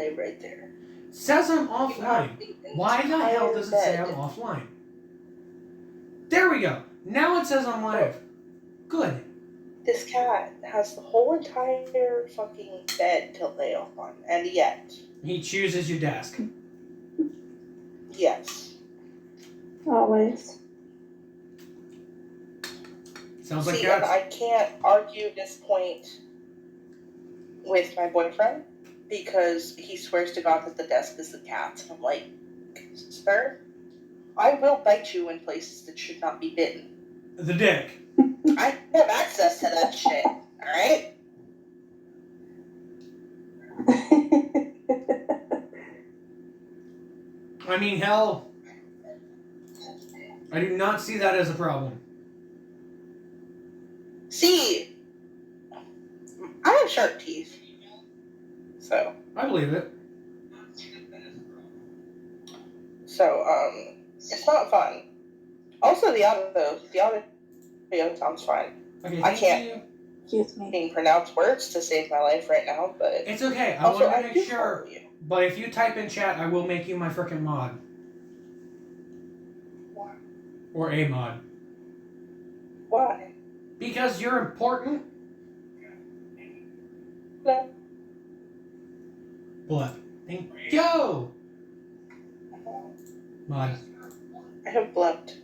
live right there. It says I'm offline. Why the hell does it say I'm offline? There we go. Now it says I'm live. Good. This cat has the whole entire fucking bed to lay on, and yet... He chooses your desk. Yes. Always. Sounds like See, cats. and I can't argue this point with my boyfriend because he swears to God that the desk is the cat. I'm like, sir, I will bite you in places that should not be bitten. The dick. I have access to that shit, alright? I mean, hell, I do not see that as a problem. See, I have sharp teeth, so. I believe it. So, it's not fun. Also, the audio sounds fine. Okay, I can't Excuse me. pronounce words to save my life right now, but... It's okay. I also, want to I make do sure. follow you. But if you type in chat, I will make you my frickin' mod. Why? Or a mod. Why? Because you're important. No. What? Thank you! Mod. I have blept.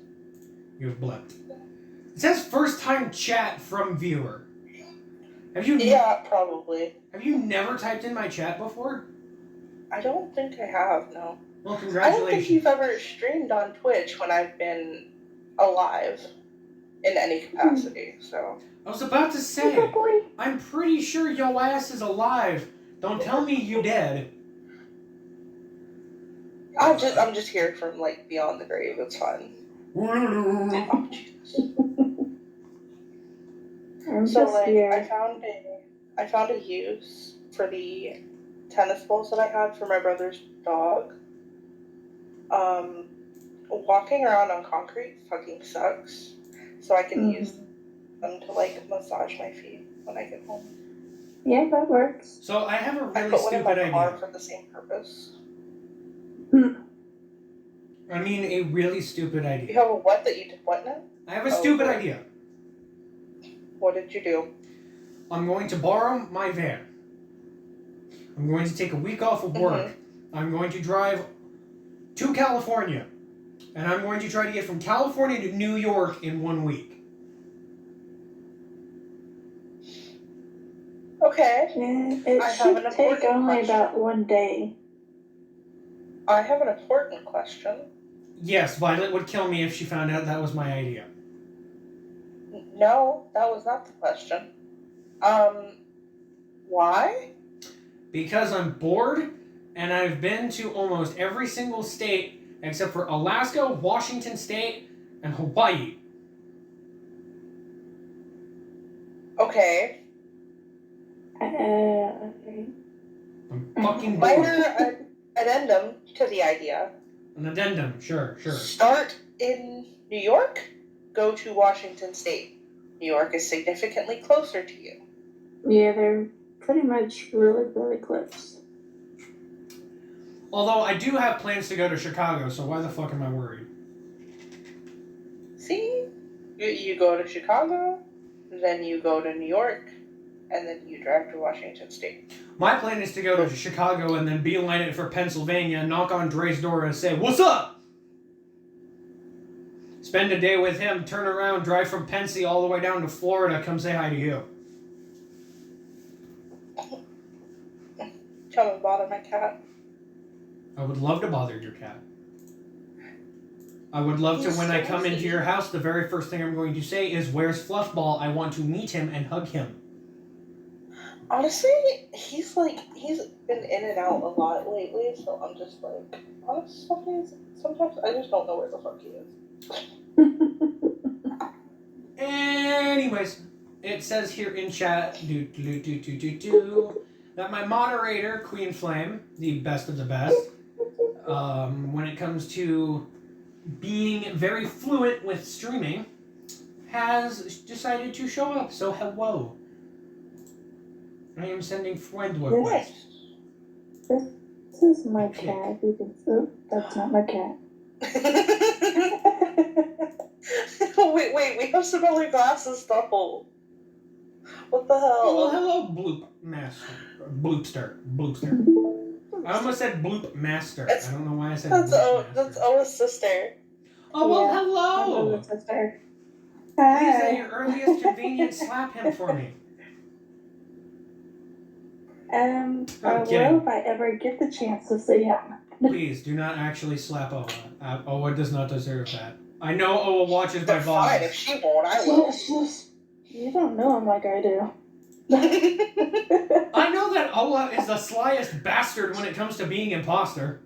You've blipped. It says first time chat from viewer. Have you Yeah, probably. Have you never typed in my chat before? I don't think I have, no. Well, I don't think congratulations. you've ever streamed on Twitch when I've been alive in any capacity, so... I was about to say, I'm pretty sure yo ass is alive. Don't tell me you dead. I'm just here from, like, beyond the grave, it's fine. Oh, Jesus. I'm So, just like, here. I found a use for the tennis balls that I had for my brother's dog. Walking around on concrete fucking sucks. So I can use them to, like, massage my feet when I get home. Yeah, that works. So I have a I really put one in stupid my car idea. for the same purpose. I mean, a really stupid You idea. have a what that you did what now? I have a stupid Okay. idea. What did you do? I'm going to borrow my van. I'm going to take a week off of work. I'm going to drive to California. And I'm going to try to get from California to New York in 1 week. Okay. Yeah, it I have should an take important only question. about 1 day. I have an important question. Yes, Violet would kill me if she found out that was my idea. No, that was not the question. Why? Because I'm bored, and I've been to almost every single state except for Alaska, Washington State, and Hawaii. Okay. Okay. I'm fucking bored. Minor addendum to the idea. An addendum, sure. Start in New York, go to Washington State. New York is significantly closer to you. Yeah, they're pretty much really, really close. Although I do have plans to go to Chicago, so why the fuck am I worried? See? You go to Chicago, then you go to New York, and then you drive to Washington State. My plan is to go to Chicago and then beeline it for Pennsylvania, knock on Dre's door and say, "What's up?" Spend a day with him, turn around, drive from Pennsy all the way down to Florida, come say hi to you. Come and bother my cat. I would love to bother your cat. I would love to, when I come into your house, the very first thing I'm going to say is, "Where's Fluffball? I want to meet him and hug him." Honestly, he's been in and out a lot lately, so I'm just like, honestly, sometimes I just don't know where the fuck he is. Anyways, it says here in chat, that my moderator, Queen Flame, the best of the best, when it comes to being very fluent with streaming, has decided to show up. So hello. I am sending friend requests. This is my cat. You can see. That's not my cat. wait, we have similar glasses double. What the hell? Oh, well, hello, Bloop Master. Bloopster. I almost said Bloop Master. I don't know why I said Bloop Master. That's Owen's sister. Oh, well, Yeah, hello! my sister. Please, at Hi. your earliest convenience, slap him for me. I kidding. will if I ever get the chance to see him. Please, do not actually slap Owa. Owa does not deserve that. I know Owa watches my They're fine. If vlogs. she won't, I will. You don't know him like I do. I know that Owa is the slyest bastard when it comes to being imposter.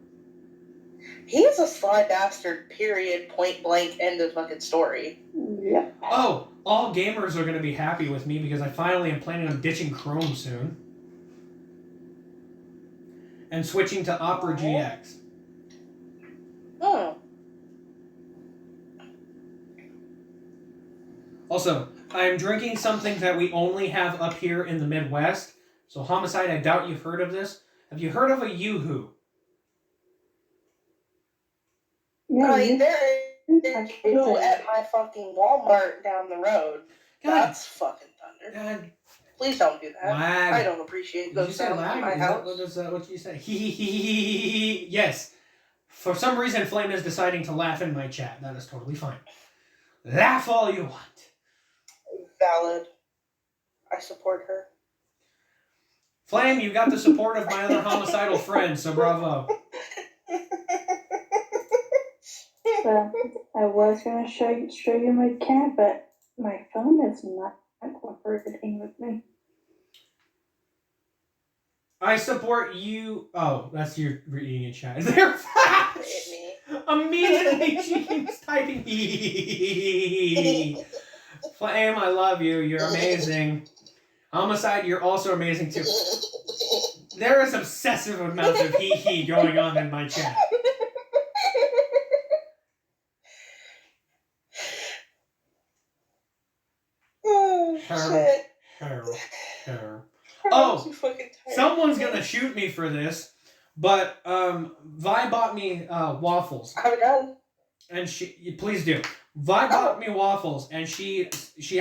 He's a sly bastard, period, point blank, end of fucking story. Yep. Oh, all gamers are going to be happy with me because I finally am planning on ditching Chrome soon. And switching to Opera GX. Oh. Also, I am drinking something that we only have up here in the Midwest. So, Homicide, I doubt you've heard of this. Have you heard of a Yoo-hoo? Yeah, There's you at my fucking Walmart down the road. God, That's fucking thunder. God, Please don't do that. lag. I don't appreciate Did those you say sounds lag? in my Is house. that what you said? Hee. Yes. For some reason, Flame is deciding to laugh in my chat. That is totally fine. Laugh all you want. Valid. I support her. Flame, you got the support of my other homicidal friend, so bravo. Well, I was gonna show you my cat, but my phone is not cooperating with me. I support you. Oh, that's your reading in chat. They're Hit me. Immediately she keeps typing. Flame, I love you. You're amazing. Homicide, you're also amazing too. There is obsessive amounts of hee going on in my chat. Oh, shit. Oh, someone's gonna shoot me for this, but Vi bought me waffles. I'm done. And please do. Vi bought me waffles, and she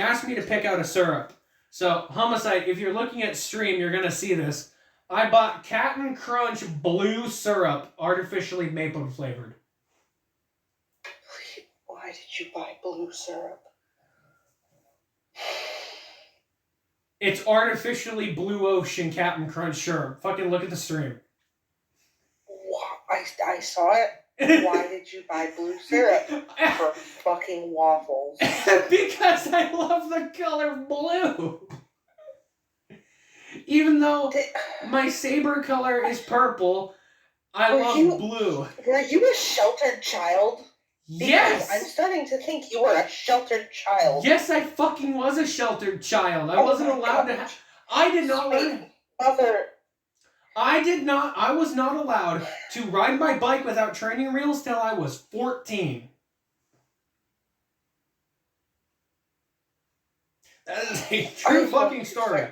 asked me to pick out a syrup. So, Homicide, if you're looking at stream, you're gonna see this. I bought Cap'n Crunch blue syrup, artificially maple flavored. Why did you buy blue syrup? It's artificially blue ocean Cap'n Crunch syrup. Fucking look at the stream. I saw it. Why did you buy blue syrup for fucking waffles? Because I love the color blue. Even though my saber color is purple, I love blue. Were you a sheltered child? Yes! Because I'm starting to think you were a sheltered child. Yes, I fucking was a sheltered child. I wasn't allowed to have... I did not learn... Mother... I was not allowed to ride my bike without training wheels till I was 14. That is a true fucking story.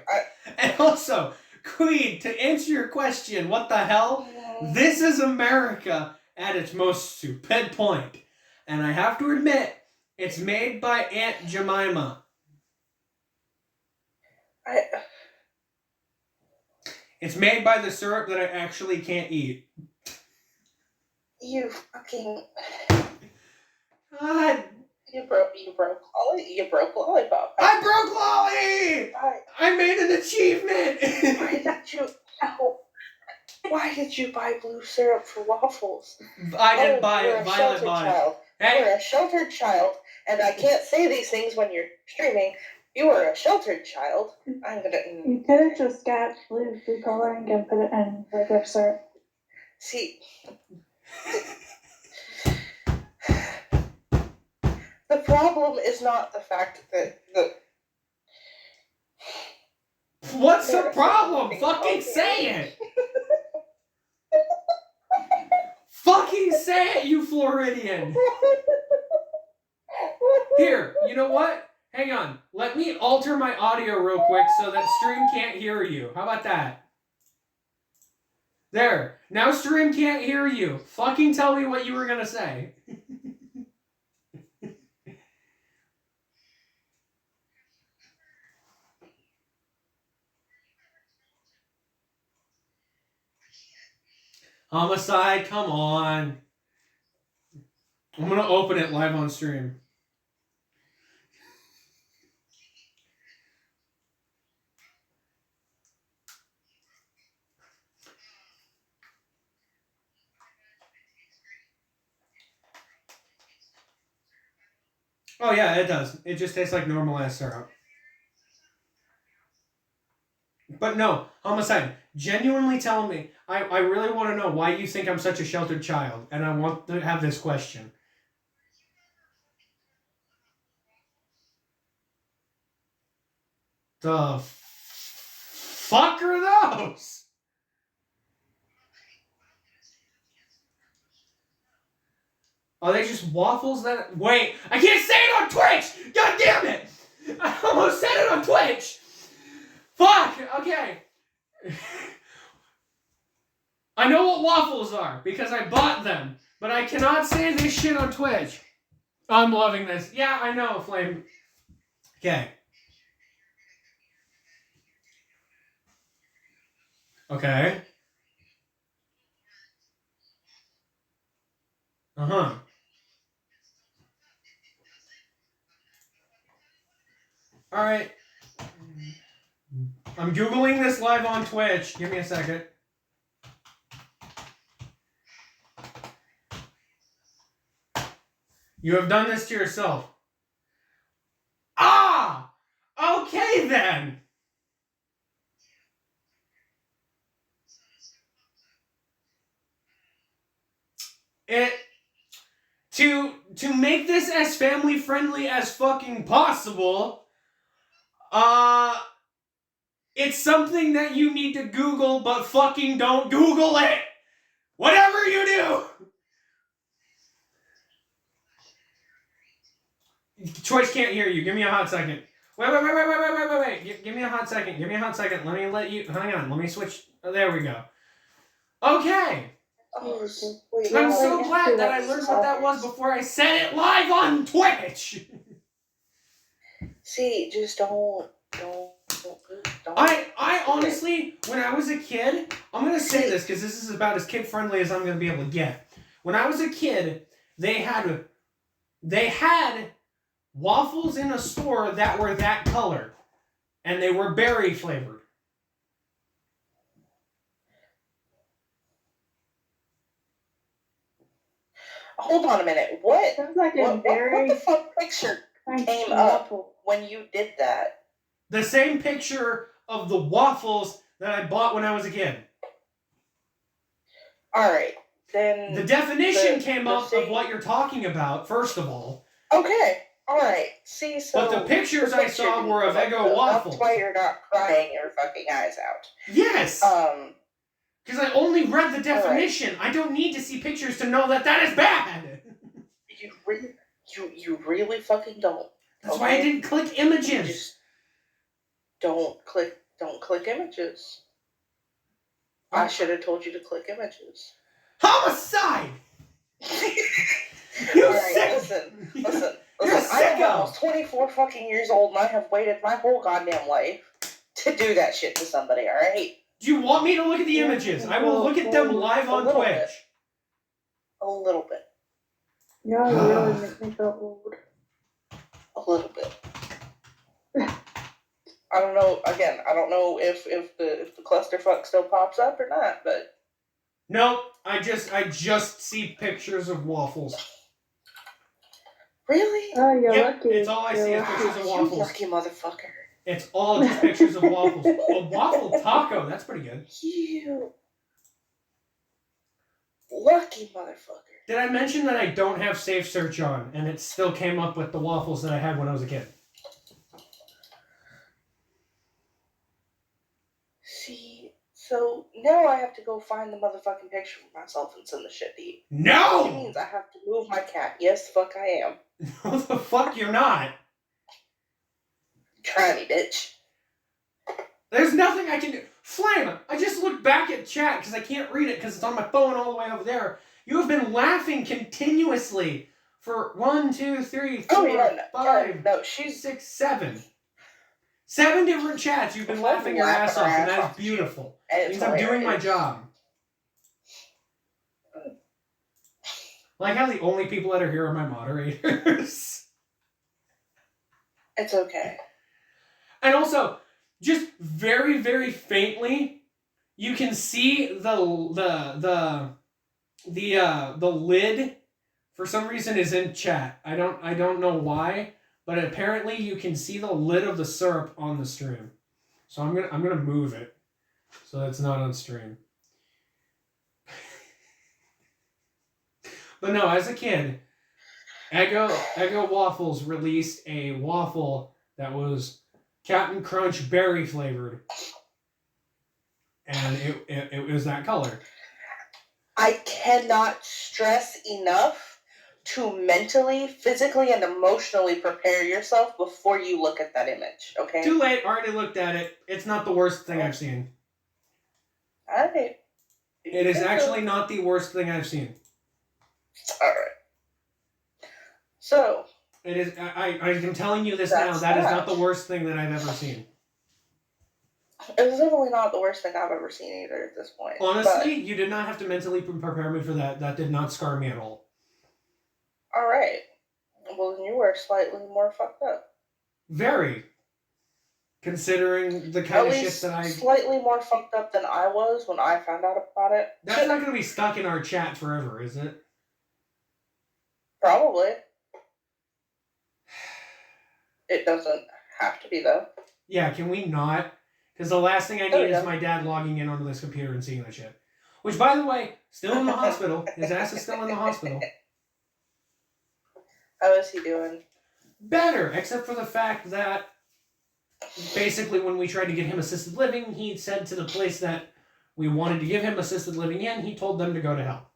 And also, Queen, to answer your question, what the hell? This is America at its most stupid point. And I have to admit, it's made by Aunt Jemima. It's made by the syrup that I actually can't eat. You fucking... God. You broke Lollipop. I broke Lolly! I made an achievement! Why did you buy blue syrup for waffles? I didn't buy it. Violet bought it. Hey. You're a sheltered child, and I can't say these things when you're streaming. You are a sheltered child. I'm gonna... You could have just got blue food coloring and put it in regular syrup. See... The problem is not the fact that the... What's the problem? Fucking say it! Fucking say it, you Floridian! Here, you know what? Hang on. Let me alter my audio real quick so that stream can't hear you. How about that? There. Now stream can't hear you. Fucking tell me what you were gonna say. Homicide, come on. I'm gonna open it live on stream. Oh yeah, it does. It just tastes like normal ass syrup. But no, Homicide, genuinely tell me. I really want to know why you think I'm such a sheltered child, and I want to have this question. The fuck are those? Are they just waffles that... Wait, I can't say it on Twitch! God damn it! I almost said it on Twitch! Fuck! Okay. I know what waffles are, because I bought them. But I cannot say this shit on Twitch. I'm loving this. Yeah, I know, Flame. Okay. Okay. Uh-huh. Alright. I'm Googling this live on Twitch. Give me a second. You have done this to yourself. Ah! Okay then! To make this as family friendly as fucking possible, it's something that you need to Google, but fucking don't Google it! Whatever you do! Twitch can't hear you. Give me a hot second. Wait. Give me a hot second. Give me a hot second. Let me let you... Hang on. Let me switch... Oh, there we go. Okay. Oh, I'm so glad that I learned what that was before I said it live on Twitch! See, just don't. I honestly, when I was a kid, I'm going to say this because this is about as kid-friendly as I'm going to be able to get. When I was a kid, they had waffles in a store that were that color. And they were berry flavored. Hold on a minute. What? Sounds like What the fuck picture came up when you did that? The same picture of the waffles that I bought when I was a kid. Alright, then... The definition came up of what you're talking about, first of all. Okay, alright. See, so... But the pictures I saw were of Eggo waffles. That's why you're not crying your fucking eyes out. Yes! Because I only read the definition. Right. I don't need to see pictures to know that that is bad. You really fucking don't. That's why I didn't click images. Just don't click images. I should have told you to click images. Homicide! You sick! Listen. I am almost 24 fucking years old and I have waited my whole goddamn life to do that shit to somebody, alright? Do you want me to look at the images? I will look at them live on Twitch. A little bit. Yeah, you really make me feel old. A little bit. I don't know. Again, I don't know if the clusterfuck still pops up or not, but nope. I just see pictures of waffles. Really? Oh, you're lucky. It's all I see is pictures of waffles. You lucky motherfucker. It's all just pictures of waffles. A waffle taco. That's pretty good. You lucky motherfucker. Did I mention that I don't have safe search on, and it still came up with the waffles that I had when I was a kid? See, so now I have to go find the motherfucking picture for myself and send the shit to you. No! That means I have to move my cat. Yes, fuck I am. No, the fuck you're not. Try me, bitch. There's nothing I can do. Flame, I just looked back at chat because I can't read it because it's on my phone all the way over there. You have been laughing continuously for 1, 2, 3, 4, 5, she's 6, 7. 7 different chats you've been laughing your ass off, and that is beautiful. It means I'm doing my job. Like how the only people that are here are my moderators. It's okay. And also, just very, very faintly, you can see the lid for some reason is in chat. I don't know why, but apparently you can see the lid of the syrup on the stream. So I'm gonna move it so it's not on stream. But no, as a kid, Eggo Waffles released a waffle that was Captain Crunch berry flavored, and it was that color. I cannot stress enough to mentally, physically, and emotionally prepare yourself before you look at that image, okay? Too late, already looked at it. It's not the worst thing I've seen. Alright. It is actually not the worst thing I've seen. Alright. So. It is. I am telling you this now. That is not the worst thing that I've ever seen. It's definitely not the worst thing I've ever seen either at this point. Honestly, you did not have to mentally prepare me for that. That did not scar me at all. Alright. Well, then you were slightly more fucked up. Very. Considering the kind of shit that I... slightly more fucked up than I was when I found out about it. That's not going to be stuck in our chat forever, is it? Probably. It doesn't have to be, though. Yeah, can we not? Because the last thing I need is my dad logging in onto this computer and seeing that shit. Which, by the way, still in the hospital. His ass is still in the hospital. How is he doing? Better, except for the fact that basically when we tried to get him assisted living, he said to the place that we wanted to give him assisted living in, he told them to go to hell.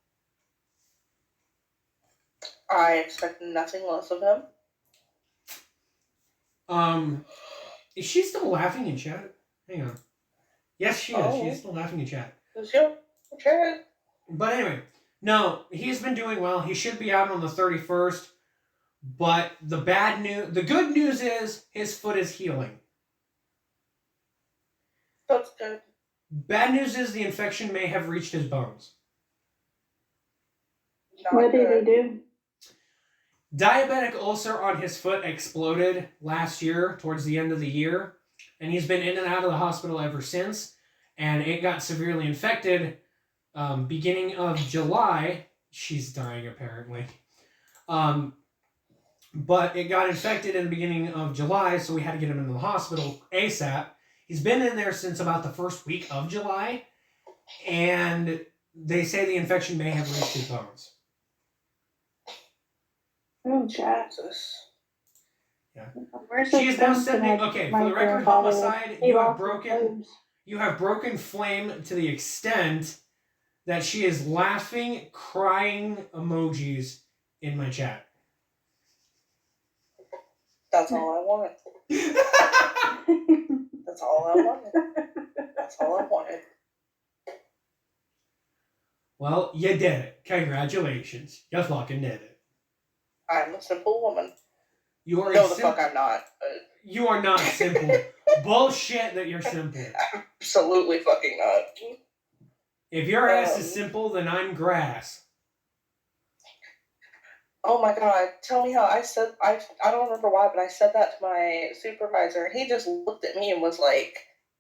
I expect nothing less of him. Is she still laughing in chat? Hang on. Yes, she is. Oh. She's still laughing in chat. Okay. But anyway, no, he's been doing well. He should be out on the 31st. But the good news is his foot is healing. That's good. Bad news is the infection may have reached his bones. What did he do? Diabetic ulcer on his foot exploded last year, towards the end of the year, and he's been in and out of the hospital ever since, and it got severely infected beginning of July. She's dying, apparently. But it got infected in the beginning of July, so we had to get him into the hospital ASAP. He's been in there since about the first week of July, and they say the infection may have reached his bones. Oh, Jesus. Yeah. Where's She is now sending. Okay, for the record, homicide. You have broken Flame to the extent that she is laughing, crying emojis in my chat. That's all I wanted. That's all I wanted. That's all I wanted. Well, you did it. Congratulations. You fucking did it. I'm a simple woman. You are no, the fuck I'm not. You are not simple. Bullshit that you're simple. Absolutely fucking not. If your ass is simple, then I'm grass. Oh my god, tell me how I don't remember why, but I said that to my supervisor, and he just looked at me and was like,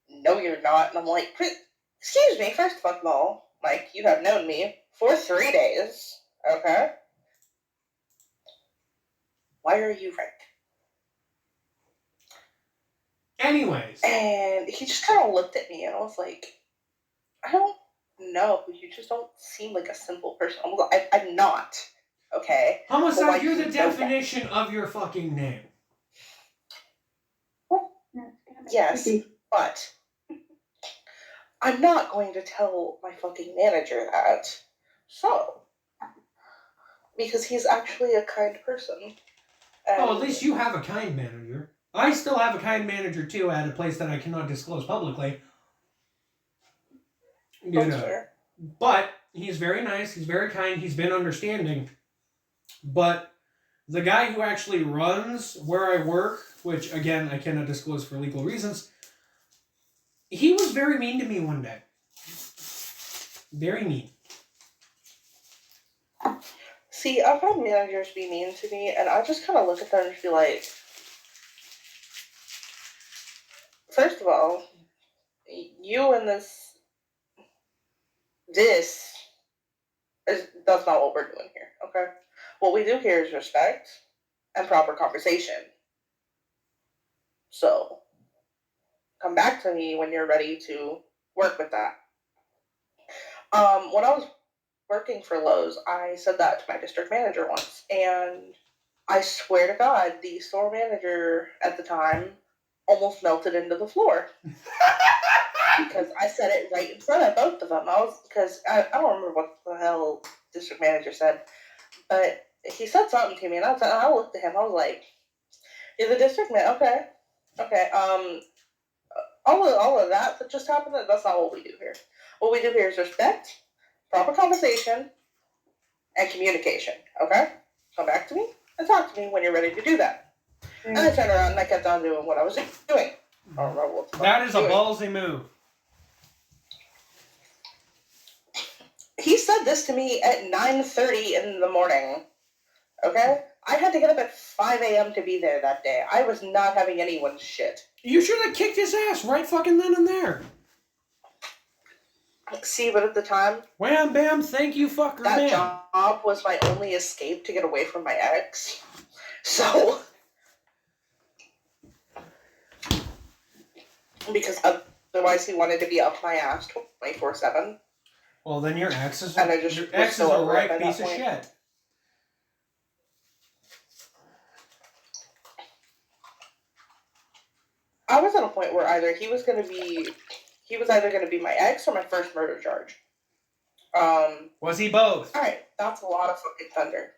no you're not, and I'm like, excuse me, first of all, like, you have known me for 3 days, okay? Why are you rank? Anyways. And he just kind of looked at me, and I was like, I don't know, you just don't seem like a simple person. I'm not. Okay. Homicide, you're the definition of your fucking name. Yes, but I'm not going to tell my fucking manager that. So, because he's actually a kind person. Oh, at least you have a kind manager. I still have a kind manager too at a place that I cannot disclose publicly. You That's know. fair. But he's very nice. He's very kind. He's been understanding. But the guy who actually runs where I work, which again I cannot disclose for legal reasons, he was very mean to me one day. Very mean. See, I've had managers be mean to me, and I just kind of look at them and be like, first of all, you and this that's not what we're doing here, okay? What we do here is respect and proper conversation. So, come back to me when you're ready to work with that. When I was working for Lowe's, I said that to my district manager once, and I swear to God, the store manager at the time almost melted into the floor because I said it right in front of both of them. I don't remember what the hell district manager said, but he said something to me, and I looked at him. I was like, "You're the district man, okay, okay." All of that just happened. That's not what we do here. What we do here is respect, proper conversation, and communication. Okay, come back to me and talk to me when you're ready to do that. And I turned around and I kept on doing what I was doing. I don't remember what the fuck That is I a was doing. ballsy move. He said this to me at 9:30 in the morning. Okay? I had to get up at 5 a.m. to be there that day. I was not having anyone's shit. You should have kicked his ass right fucking then and there. See, but at the time, Wham bam, thank you, fucker, that man. job was my only escape to get away from my ex. So, because otherwise he wanted to be up my ass 24/7. Well, then your ex is And I just your was ex is so a over it right by that piece of point. shit. I was at a point where he was either going to be my ex or my first murder charge. Was he both? All right, that's a lot of fucking thunder.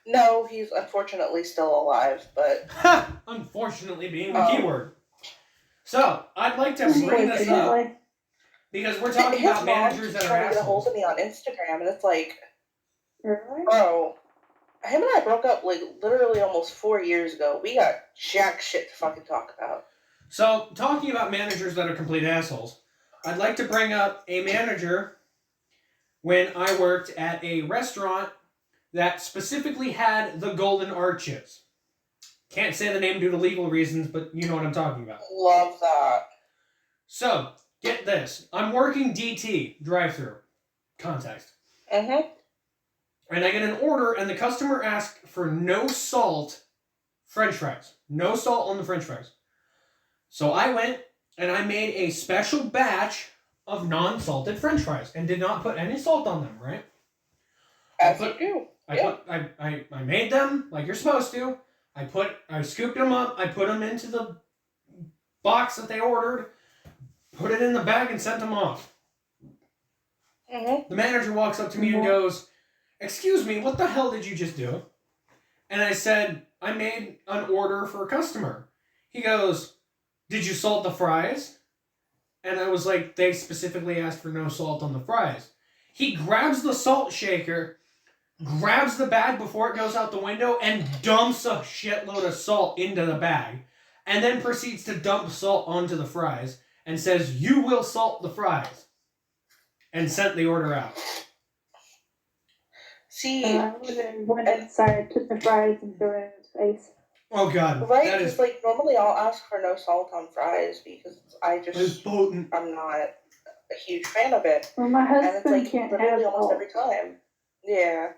No, he's unfortunately still alive, but Unfortunately being the keyword. So, I'd like to bring this up because we're talking his about mom managers keeps that are trying to get a hold assholes. of me on Instagram, and it's like, Really? bro, him and I broke up like literally almost 4 years ago. We got jack shit to fucking talk about. So, talking about managers that are complete assholes, I'd like to bring up a manager when I worked at a restaurant that specifically had the Golden Arches. Can't say the name due to legal reasons, but you know what I'm talking about. Love that. So, get this. I'm working DT, drive-thru, context. Mm-hmm. And I get an order, and the customer asks for no salt French fries. No salt on the French fries. So I went, and I made a special batch of non-salted French fries, and did not put any salt on them, right? As you do. I made them like you're supposed to. I scooped them up, I put them into the box that they ordered, put it in the bag, and sent them off. Mm-hmm. The manager walks up to me and goes, "Excuse me, what the hell did you just do?" And I said, "I made an order for a customer." He goes, "Did you salt the fries?" And I was like, "They specifically asked for no salt on the fries." He grabs the salt shaker, grabs the bag before it goes out the window, and dumps a shitload of salt into the bag. And then proceeds to dump salt onto the fries and says, "You will salt the fries." And sent the order out. See, I would have went inside, took the fries, and threw it in his face. Oh God, right? that Because is like normally I'll ask for no salt on fries because it's potent. I'm not a huge fan of it. Well, my And it's husband like can't have literally almost salt. every time. Yeah.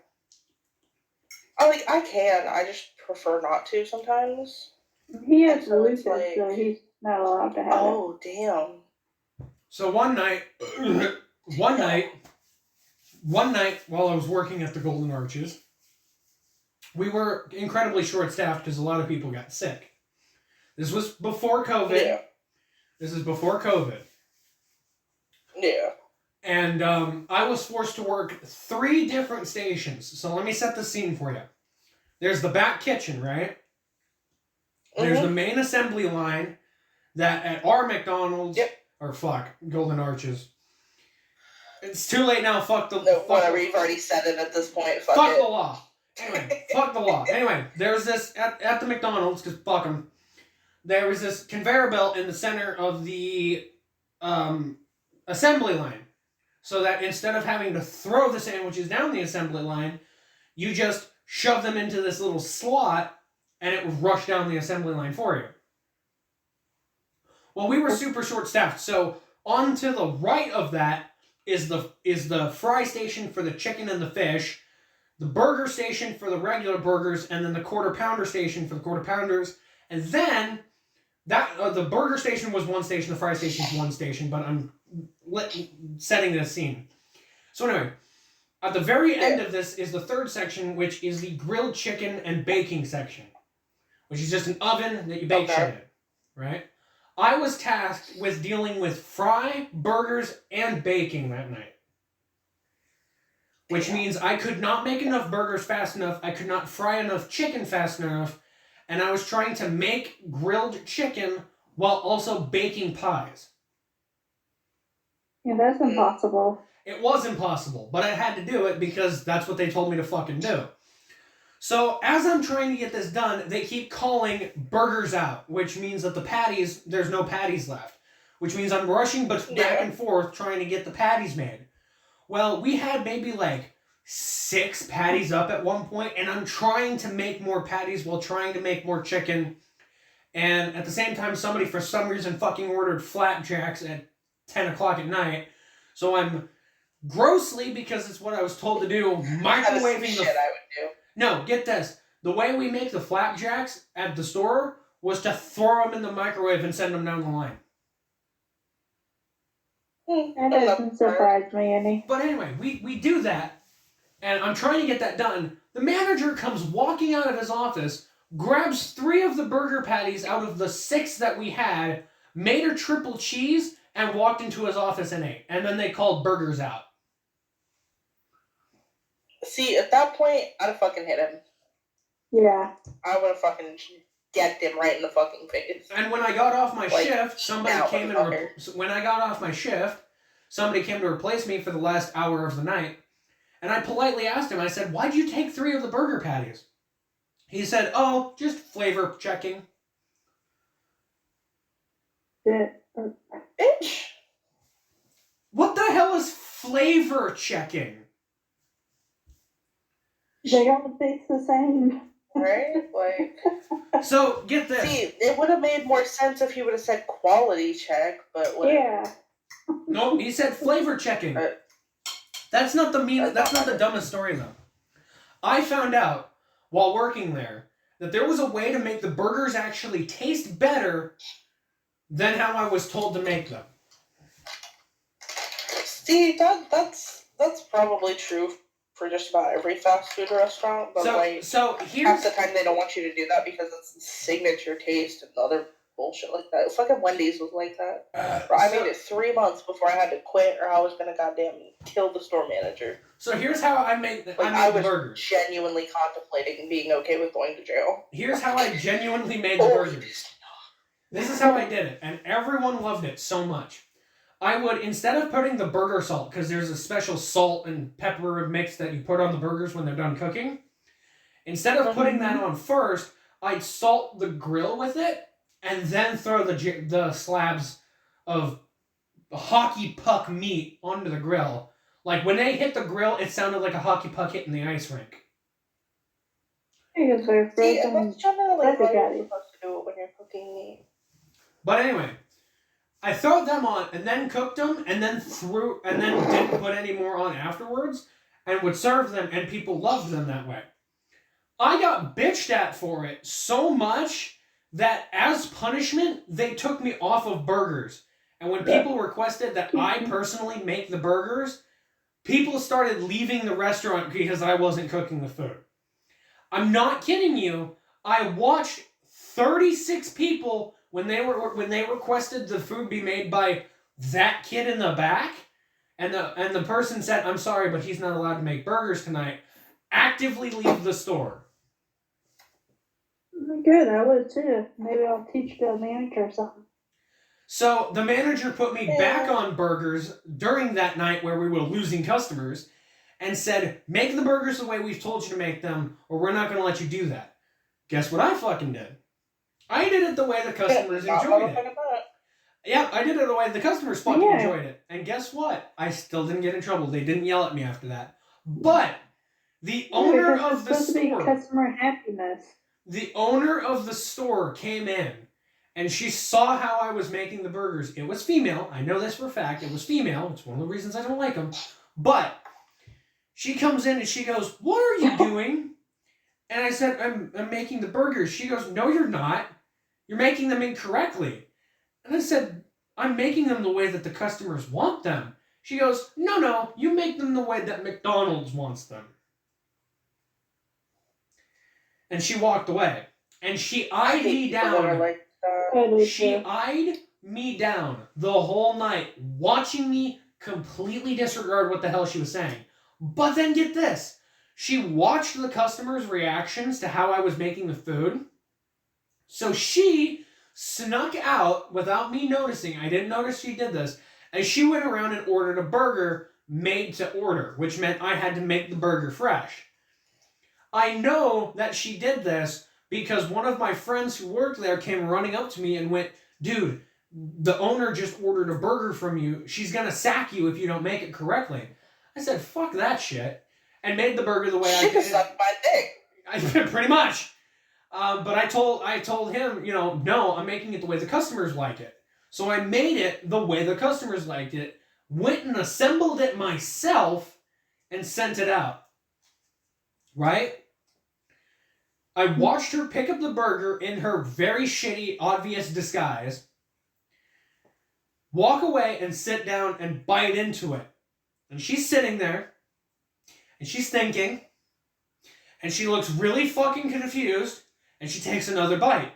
I can. I just prefer not to sometimes. He has And so lupus, it's like, so he's not allowed to have it. oh damn. So one night while I was working at the Golden Arches, we were incredibly short-staffed because a lot of people got sick. This was before COVID. Yeah. This is before COVID. Yeah. And I was forced to work 3 different stations. So let me set the scene for you. There's the back kitchen, right? There's the main assembly line that at our McDonald's, Yep. or Golden Arches, It's too late now. Fuck the. No, whatever. You've already said it at this point. Fuck it. the law. Anyway, fuck the law. Anyway, there's this at the McDonald's, because fuck them. There was this conveyor belt in the center of the assembly line. So that instead of having to throw the sandwiches down the assembly line, you just shove them into this little slot and it would rush down the assembly line for you. Well, we were super short-staffed, so on to the right of that is the fry station for the chicken and the fish, the burger station for the regular burgers, and then the quarter pounder station for the quarter pounders. And then that the burger station was one station, the fry station is one station, but I'm setting this scene. So anyway, at the very end of this is the third section, which is the grilled chicken and baking section, which is just an oven that you bake shit in, right? I was tasked with dealing with fry, burgers, and baking that night. Which means I could not make enough burgers fast enough, I could not fry enough chicken fast enough, and I was trying to make grilled chicken while also baking pies. Yeah, that's impossible. It was impossible, but I had to do it because that's what they told me to fucking do. So, as I'm trying to get this done, they keep calling burgers out, which means that the patties, there's no patties left. Which means I'm rushing back and forth trying to get the patties made. Well, we had maybe like 6 patties up at one point, and I'm trying to make more patties while trying to make more chicken. And at the same time, somebody for some reason fucking ordered flapjacks at 10 o'clock at night. So I'm grossly, because it's what I was told to do, microwaving the... shit I would do. No, get this. The way we make the flapjacks at the store was to throw them in the microwave and send them down the line. That doesn't surprise me any. But anyway, we do that, and I'm trying to get that done. The manager comes walking out of his office, grabs 3 of the burger patties out of the 6 that we had, made a triple cheese, and walked into his office and ate. And then they called burgers out. See, at that point, I'd have fucking hit him. Yeah. I would have fucking decked him right in the fucking face. And when I got off my shift, somebody came and when I got off my shift, somebody came to replace me for the last hour of the night. And I politely asked him, I said, "Why'd you take 3 of the burger patties?" He said, "Oh, just flavor checking." Bitch. What the hell is flavor checking? They all taste the same. Right? Like... So, get this. See, it would have made more sense if he would have said quality check, but whatever. Yeah. No, he said flavor checking. That's not the dumbest story, though. I found out, while working there, that there was a way to make the burgers actually taste better than how I was told to make them. See, that's probably true for just about every fast food restaurant, but so here's... half the time they don't want you to do that because it's signature taste and other bullshit like that. Fucking Wendy's was like that. I made it 3 months before I had to quit, or I was gonna goddamn kill the store manager. So here's how I made the was burgers. Genuinely contemplating being okay with going to jail. Here's how I genuinely made the burgers. This is how I did it, and everyone loved it so much. I would, instead of putting the burger salt, because there's a special salt and pepper mix that you put on the burgers when they're done cooking, instead of putting that on first, I'd salt the grill with it, and then throw the slabs of hockey puck meat onto the grill. Like, when they hit the grill, it sounded like a hockey puck hitting the ice rink. See, that's generally how you're supposed to do it when you're cooking meat. But anyway, I threw them on and then cooked them and then didn't put any more on afterwards and would serve them, and people loved them that way. I got bitched at for it so much that as punishment, they took me off of burgers. And when people requested that I personally make the burgers, people started leaving the restaurant because I wasn't cooking the food. I'm not kidding you. I watched 36 people when they requested the food be made by that kid in the back, and the person said, "I'm sorry, but he's not allowed to make burgers tonight," actively leave the store. Good, I would too. Maybe I'll teach the manager or something. So the manager put me back on burgers during that night where we were losing customers and said, make the burgers the way we've told you to make them, or we're not going to let you do that. Guess what I fucking did? I did it the way the customers enjoyed it. Yeah, I did it the way the customers fucking enjoyed it. And guess what? I still didn't get in trouble. They didn't yell at me after that. But the owner of the store, customer happiness. The owner of the store came in and she saw how I was making the burgers. It was female. I know this for a fact. It was female. It's one of the reasons I don't like them. But she comes in and she goes, what are you doing? And I said, I'm making the burgers. She goes, no, you're not. You're making them incorrectly. And I said, I'm making them the way that the customers want them. She goes, no, you make them the way that McDonald's wants them. And she walked away. And she eyed me down. She eyed me down the whole night, watching me completely disregard what the hell she was saying. But then get this. She watched the customers' reactions to how I was making the food. So she snuck out without me noticing. I didn't notice she did this. And she went around and ordered a burger made to order, which meant I had to make the burger fresh. I know that she did this because one of my friends who worked there came running up to me and went, dude, the owner just ordered a burger from you. She's going to sack you if you don't make it correctly. I said, fuck that shit. And made the burger the way I did. She sucked my dick. Pretty much. But I told him, no, I'm making it the way the customers like it. So I made it the way the customers liked it, went and assembled it myself, and sent it out. Right? I watched her pick up the burger in her very shitty, obvious disguise, walk away and sit down and bite into it. And she's sitting there, and she's thinking, and she looks really fucking confused, and she takes another bite.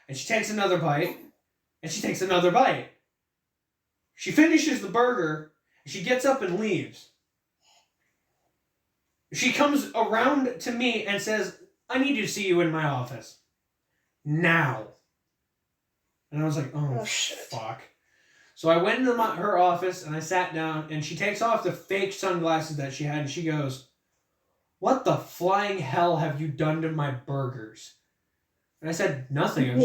And she takes another bite, and she takes another bite. She finishes the burger, and she gets up and leaves. She comes around to me and says, I need to see you in my office. Now. And I was like, oh shit. Fuck. So I went into her office, and I sat down, and she takes off the fake sunglasses that she had, and she goes, what the flying hell have you done to my burgers? And I said, nothing. I've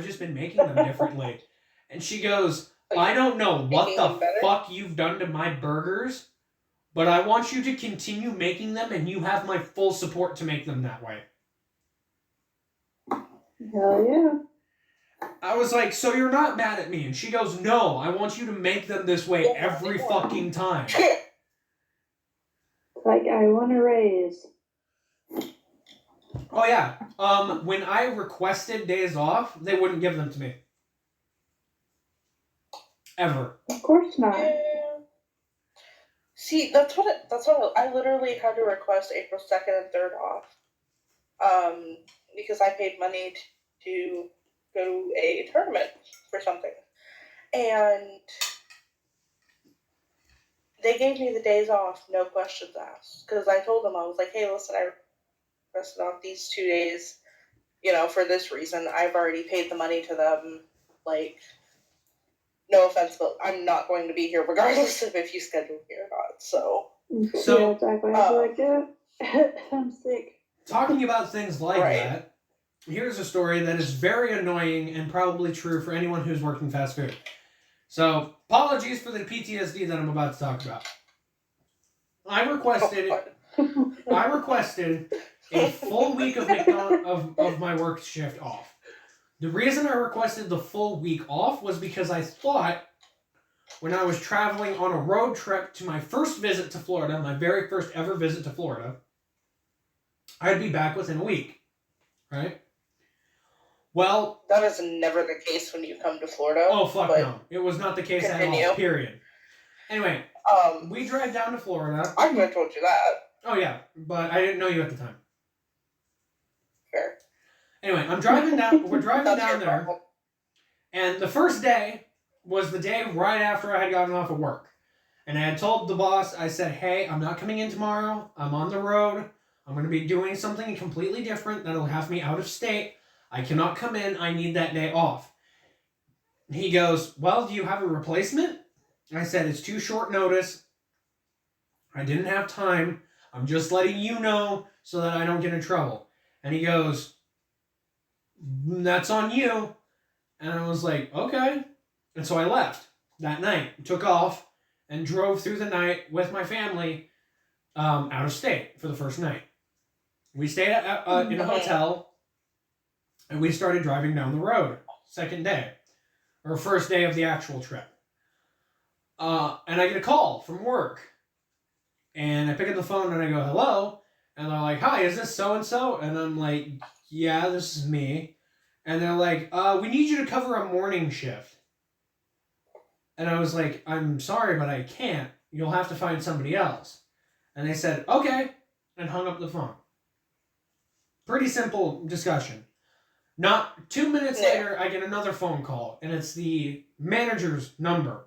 just been making them differently. And she goes, I don't know what the fuck you've done to my burgers, but I want you to continue making them, and you have my full support to make them that way. Hell yeah. I was like, so you're not mad at me? And she goes, no, I want you to make them this way every fucking time. Like, I want a raise. Oh, yeah. When I requested days off, they wouldn't give them to me. Ever. Of course not. Yeah. See, that's what I literally had to request April 2nd and 3rd off. Because I paid money to go to a tournament for something. And they gave me the days off, no questions asked. Because I told them, I was like, hey, listen, I requested off these 2 days, for this reason. I've already paid the money to them. Like, no offense, but I'm not going to be here regardless of if you schedule me or not. So yeah, exactly. I feel like, yeah, I'm sick. Talking about things like that, here's a story that is very annoying and probably true for anyone who's worked in fast food. So, apologies for the PTSD that I'm about to talk about. I requested a full week of my work shift off. The reason I requested the full week off was because I thought when I was traveling on a road trip to my first visit to Florida, my very first ever visit to Florida, I'd be back within a week, right? Well, that is never the case when you come to Florida. Oh, fuck no. It was not the case at all, period. Anyway, we drive down to Florida. I could have told you that. Oh, yeah, but I didn't know you at the time. Fair. Anyway, we're driving down there, and the first day was the day right after I had gotten off of work. And I had told the boss, I said, hey, I'm not coming in tomorrow. I'm on the road. I'm going to be doing something completely different that'll have me out of state. I cannot come in. I need that day off. He goes, well, do you have a replacement? I said, it's too short notice. I didn't have time. I'm just letting you know so that I don't get in trouble. And he goes, that's on you. And I was like, okay. And so I left that night, took off, and drove through the night with my family out of state for the first night. We stayed in a hotel, and we started driving down the road. Second day, or first day of the actual trip. And I get a call from work. And I pick up the phone and I go, hello. And they're like, hi, is this so-and-so? And I'm like, yeah, this is me. And they're like, we need you to cover a morning shift. And I was like, I'm sorry, but I can't. You'll have to find somebody else. And they said, okay, and hung up the phone. Pretty simple discussion. Not 2 minutes later, I get another phone call, and it's the manager's number.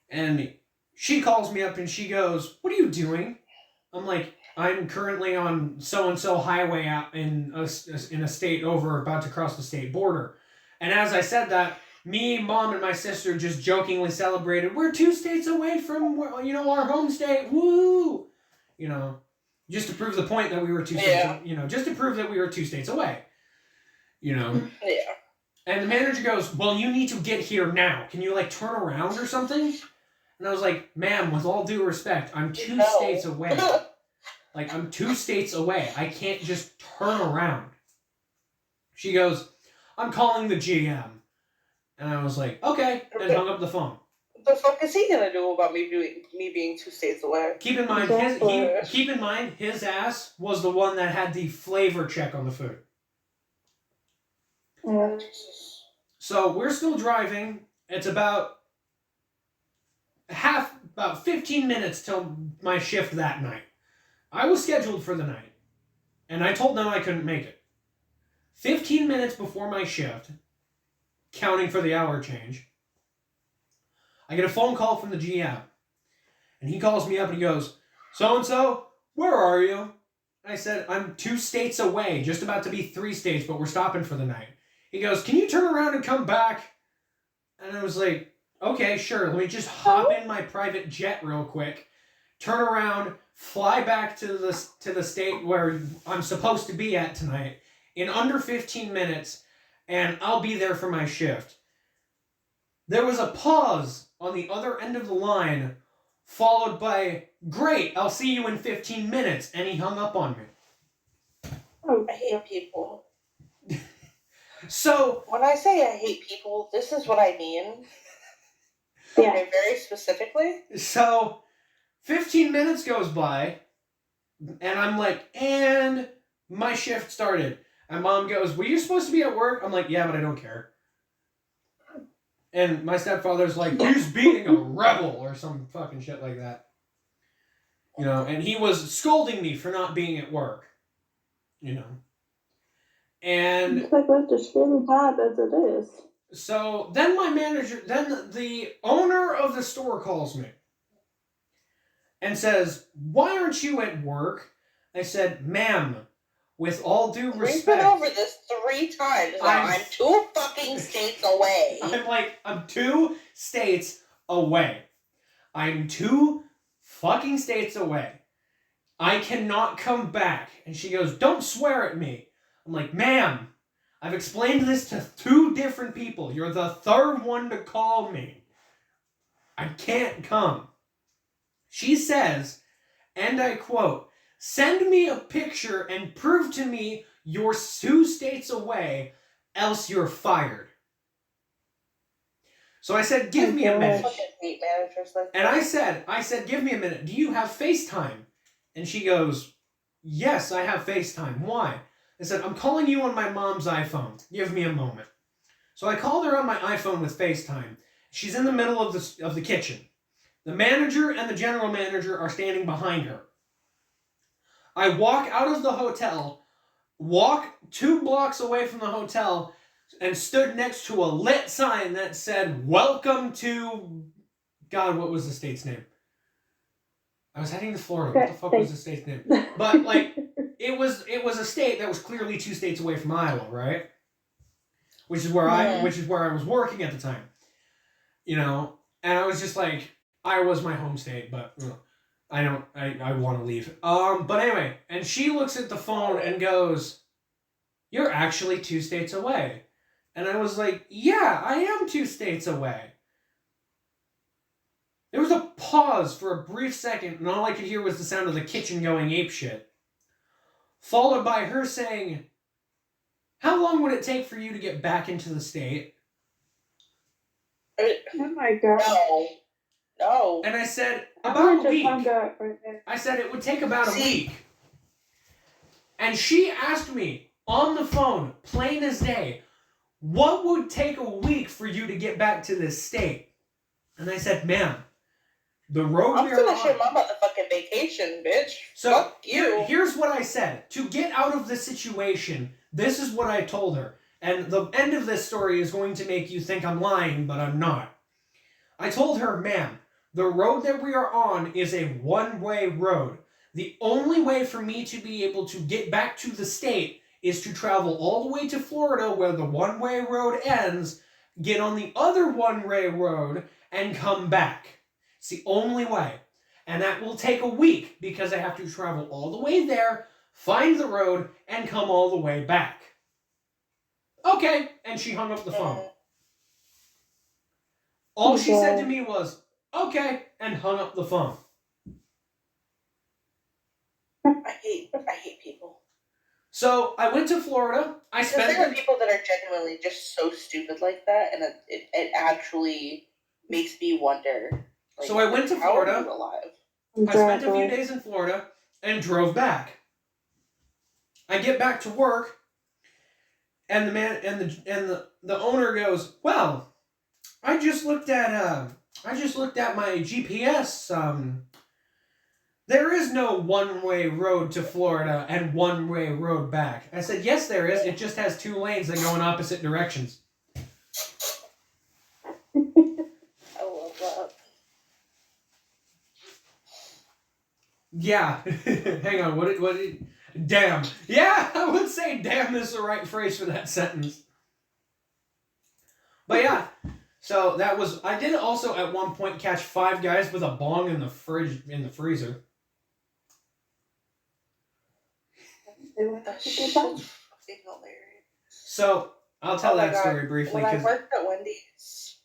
And she calls me up and she goes, what are you doing? I'm like, I'm currently on so-and-so highway out in a state over, about to cross the state border. And as I said that, me, Mom, and my sister just jokingly celebrated, we're 2 states away from, our home state, woo! Just to prove the point that we were 2 states, just to prove that we were 2 states away. Yeah. And the manager goes, well, you need to get here now. Can you, turn around or something? And I was like, ma'am, with all due respect, I'm 2 states away. I'm 2 states away. I can't just turn around. She goes, I'm calling the GM. And I was like, okay, and hung up the phone. The fuck is he gonna do about me being 2 states away? Keep in mind, his ass was the one that had the flavor check on the food. Yeah. So we're still driving. It's about 15 minutes till my shift that night. I was scheduled for the night, and I told them I couldn't make it. 15 minutes before my shift, counting for the hour change, I get a phone call from the GM. And he calls me up and he goes, so-and-so, where are you? And I said, I'm 2 states away, just about to be 3 states, but we're stopping for the night. He goes, can you turn around and come back? And I was like, okay, sure. Let me just hop in my private jet real quick, turn around, fly back to the state where I'm supposed to be at tonight in under 15 minutes, and I'll be there for my shift. There was a pause on the other end of the line, followed by, great, I'll see you in 15 minutes, and he hung up on me. I hate people. So, when I say I hate people, this is what I mean. Yeah. Okay, very specifically. So, 15 minutes goes by, and I'm like, and my shift started. And Mom goes, were you supposed to be at work? I'm like, yeah, but I don't care. And my stepfather's like, he's being a rebel or some fucking shit like that. And he was scolding me for not being at work. And it's just really bad as it is. So then then the owner of the store calls me and says, why aren't you at work? I said, ma'am, with all due respect. We've been over this 3 times now. I'm 2 fucking states away. I'm 2 states away. I'm 2 fucking states away. I cannot come back. And she goes, don't swear at me. I'm like, ma'am, I've explained this to 2 different people. You're the 3rd one to call me. I can't come. She says, and I quote, send me a picture and prove to me you're 2 states away, else you're fired. So I said, give me a minute. And I said, give me a minute. Do you have FaceTime? And she goes, yes, I have FaceTime. Why? I said, I'm calling you on my mom's iPhone. Give me a moment. So I called her on my iPhone with FaceTime. She's in the middle of the kitchen. The manager and the general manager are standing behind her. I walk out of the hotel, walk 2 blocks away from the hotel, and stood next to a lit sign that said, welcome to... God, what was the state's name? I was heading to Florida. What the fuck was the state's name? But, it was a state that was clearly 2 states away from Iowa, right? which is where I was working at the time. You know, and I was just like, I was my home state, but I want to leave. But anyway, and she looks at the phone and goes, "You're actually 2 states away," and I was like, "Yeah, I am 2 states away." There was a pause for a brief second, and all I could hear was the sound of the kitchen going apeshit, followed by her saying, "How long would it take for you to get back into the state?" Oh my god. No. And I said, I "About a just week." hung up right there. I said it would take about a week. And she asked me on the phone, plain as day, "What would take a week for you to get back to this state?" And I said, "Ma'am, the road I'm we're on..." finishing my motherfucking vacation, bitch. So Fuck you. Here's what I said. To get out of the situation, this is what I told her. And the end of this story is going to make you think I'm lying, but I'm not. I told her, "Ma'am, the road that we are on is a one-way road. The only way for me to be able to get back to the state is to travel all the way to Florida where the one-way road ends, get on the other one-way road, and come back. It's the only way. And that will take a week because I have to travel all the way there, find the road, and come all the way back." Okay, and she hung up the phone. All she said to me was, "Okay," and hung up the phone. I hate people. So I went to Florida. Because there are people that are genuinely just so stupid like that, and it actually makes me wonder. Like, so I went to how Florida. are you alive? I spent a few days in Florida and drove back. I get back to work, and the man and the owner goes, "Well, I just looked at my GPS. There is no one-way road to Florida and one-way road back." I said, "Yes, there is. It just has 2 lanes that go in opposite directions." I love that. Yeah. Hang on. What? Damn. Yeah, I would say "damn" is the right phrase for that sentence. But yeah. So that was. I did also at one point catch 5 guys with a bong in the freezer. That's fucking hilarious. So I'll tell that story briefly. When I worked at Wendy's.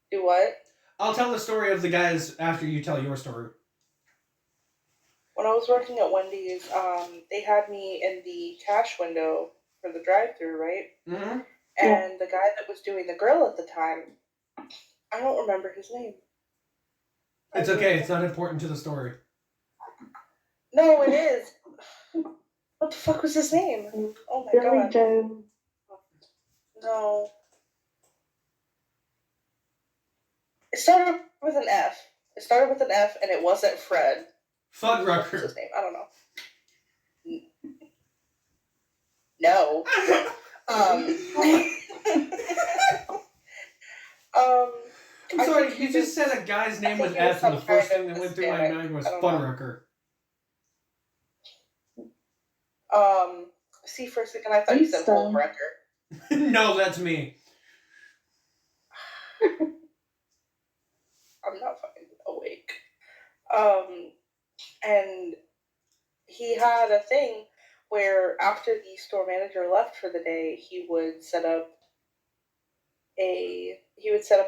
Do what? I'll tell the story of the guys after you tell your story. When I was working at Wendy's, they had me in the cash window for the drive-thru, right? Mm-hmm. And the guy that was doing the grill at the time, I don't remember his name. It's okay. It's not important to the story. No, it is. What the fuck was his name? Oh my Billy god. Joe. No. It started with an F. It started with an F, and it wasn't Fred. What's Fuddrucker. his name? I don't know. No. I'm sorry, you just said a guy's name with F, and the first thing that went through my mind was Fuddrucker. See, for a second, I thought you said Bull Wrecker. No, that's me. I'm not fucking awake. And he had a thing where after the store manager left for the day, he would set up a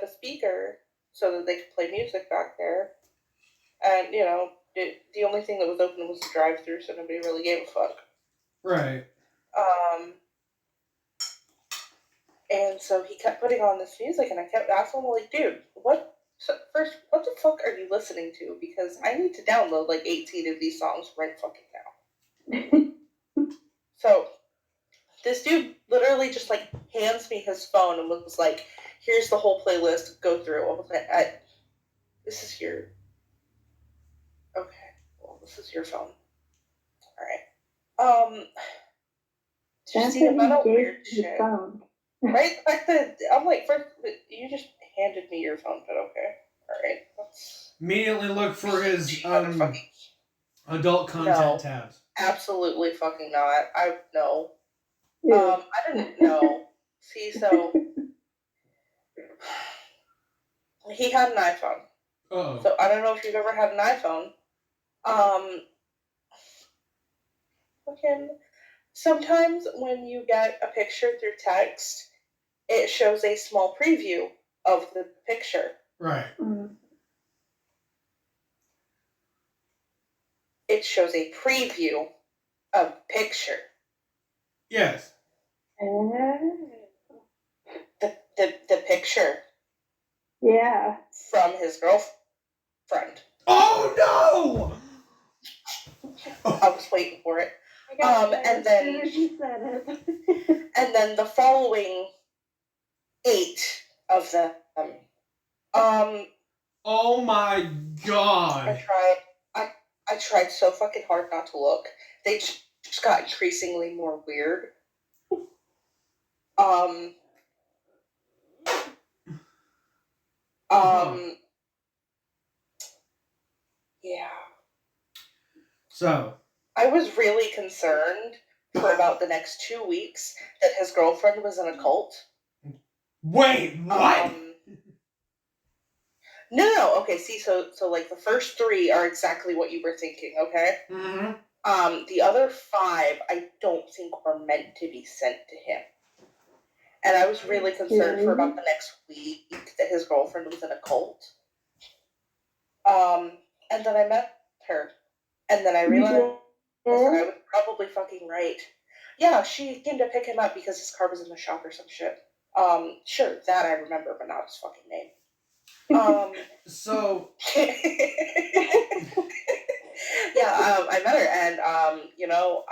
speaker so that they could play music back there. And, you know, the only thing that was open was the drive-thru, so nobody really gave a fuck. Right. And so he kept putting on this music, and I kept asking him, like, "Dude, what the fuck are you listening to? Because I need to download, like, 18 of these songs right fucking now." So, this dude literally just, like, hands me his phone and was like, "Here's the whole playlist, go through." I was like, this is your... Okay, well, this is your phone. Alright. Did you see about weird shit? Phone. Right? The fact that, I'm like, first, you just handed me your phone, but okay. Alright. Immediately look for his adult content tabs. Absolutely fucking not. No. Yeah. I didn't know. See, so he had an iPhone. Uh-oh. So I don't know if you've ever had an iPhone. Fucking sometimes when you get a picture through text, it shows a small preview of the picture. Right. It shows a preview of picture. Yes. The picture Yeah. from his girlfriend. Oh I was waiting for it. And then She said it. and then the following 8 of them. Oh my god. I tried so fucking hard not to look. They just got increasingly more weird. Yeah. So. I was really concerned for about the next 2 weeks that his girlfriend was in a cult. Wait, what? No. Okay, see, so like the first 3 are exactly what you were thinking, okay? Mm-hmm. The other 5 I don't think were meant to be sent to him. And I was really concerned for about the next week that his girlfriend was in a cult. And then I met her. And then I realized that I was probably fucking right. Yeah, she came to pick him up because his car was in the shop or some shit. Sure, that I remember, but not his fucking name. So. Yeah, I met her, and you know,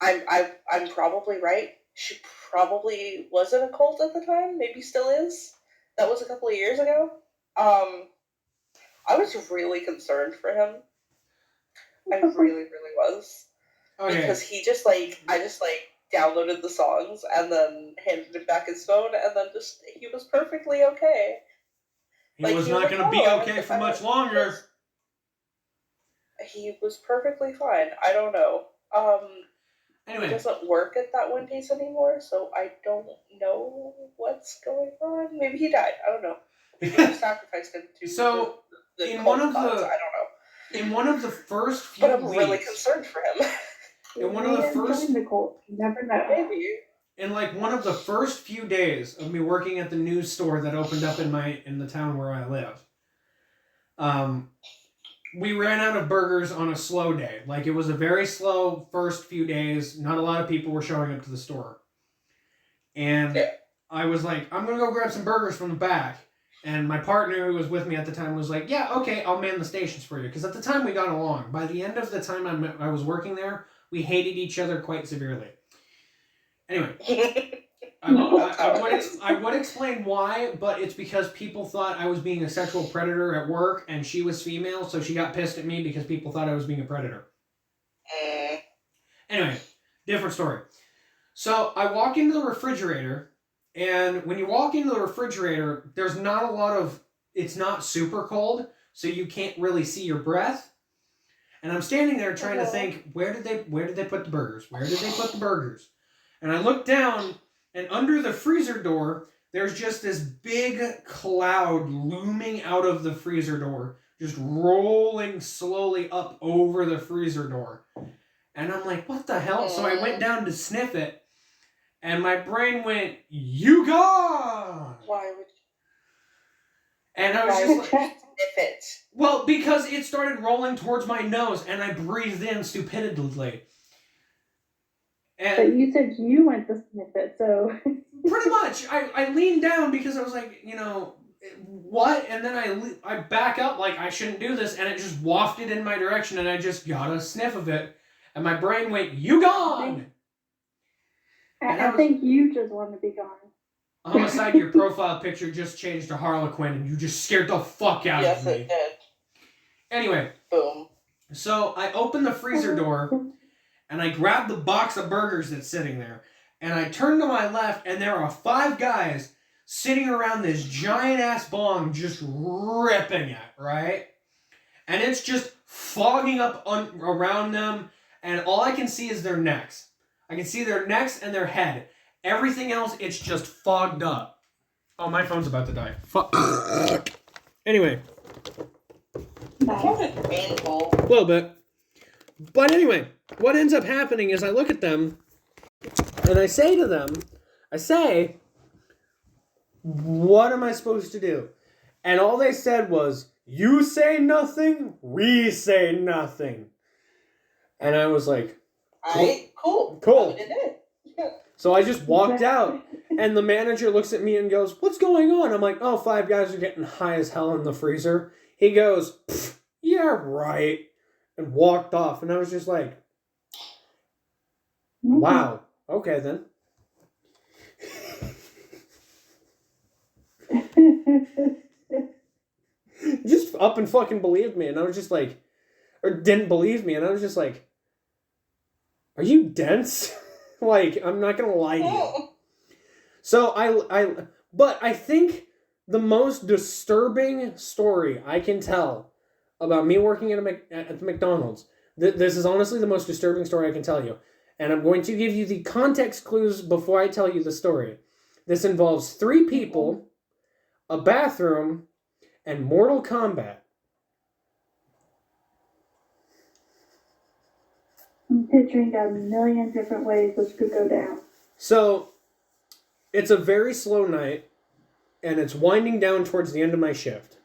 I'm probably right. She probably was in a cult at the time, maybe still is. That was a couple of years ago. I was really concerned for him. I really, really was. Okay. Because I just downloaded the songs and then handed him back his phone, and then he was perfectly okay. He was not going to be okay for much longer. He was perfectly fine. I don't know. Anyway. He doesn't work at that Wendy's anymore, so I don't know what's going on. Maybe he died. I don't know. Maybe I sacrificed him to the in one of gods. the I don't know. In one of the first few weeks, but I'm really concerned for him. In one of the first, you never know. Maybe. In like one of the first few days of me working at the news store that opened up in the town where I live, we ran out of burgers on a slow day. Like, it was a very slow first few days. Not a lot of people were showing up to the store. And I was like, I'm going to go grab some burgers from the back. And my partner who was with me at the time was like, yeah, okay, I'll man the stations for you. Because at the time we got along. By the end of the time I was working there, we hated each other quite severely. Anyway. I would explain why, but it's because people thought I was being a sexual predator at work, and she was female, so she got pissed at me because people thought I was being a predator. Anyway, different story. So I walk into the refrigerator, and when you walk into the refrigerator, there's not a lot of... It's not super cold, so you can't really see your breath. And I'm standing there trying to think, where did they put the burgers? Where did they put the burgers? And I look down... And under the freezer door, there's just this big cloud looming out of the freezer door, just rolling slowly up over the freezer door. And I'm like, what the hell? So I went down to sniff it, and my brain went, you gone! Why would you? And I was just like, sniff it? Well, because it started rolling towards my nose, and I breathed in stupidly. And but you said you went to sniff it, so... Pretty much. I leaned down because I was like, what? And then I back up like I shouldn't do this, and it just wafted in my direction, and I just got a sniff of it. And my brain went, you gone! I think you just want to be gone. Homicide, your profile picture just changed to Harlequin, and you just scared the fuck out of me. Yes, it did. Anyway. Boom. So I opened the freezer door, and I grabbed the box of burgers that's sitting there. And I turned to my left, and there are 5 guys sitting around this giant-ass bong just ripping it, right? And it's just fogging up around them, and all I can see is their necks. I can see their necks and their head. Everything else, it's just fogged up. Oh, my phone's about to die. Fuck. Anyway. That sounded painful. A little bit. But anyway, what ends up happening is I look at them and I say to them, what am I supposed to do? And all they said was, you say nothing, we say nothing. And I was like, cool. Cool. Did it. So I just walked out, and the manager looks at me and goes, what's going on? I'm like, oh, 5 guys are getting high as hell in the freezer. He goes, yeah, right. And walked off. And I was just like, wow. Okay, then. Just up and fucking believed me. And I was just like, or didn't believe me. And I was just like, are you dense? Like, I'm not going to lie to you. So but I think the most disturbing story I can tell about me working at the McDonald's, this is honestly the most disturbing story I can tell you. And I'm going to give you the context clues before I tell you the story. This involves 3 people, a bathroom, and Mortal Kombat. I'm picturing a million different ways this could go down. So, it's a very slow night, and it's winding down towards the end of my shift.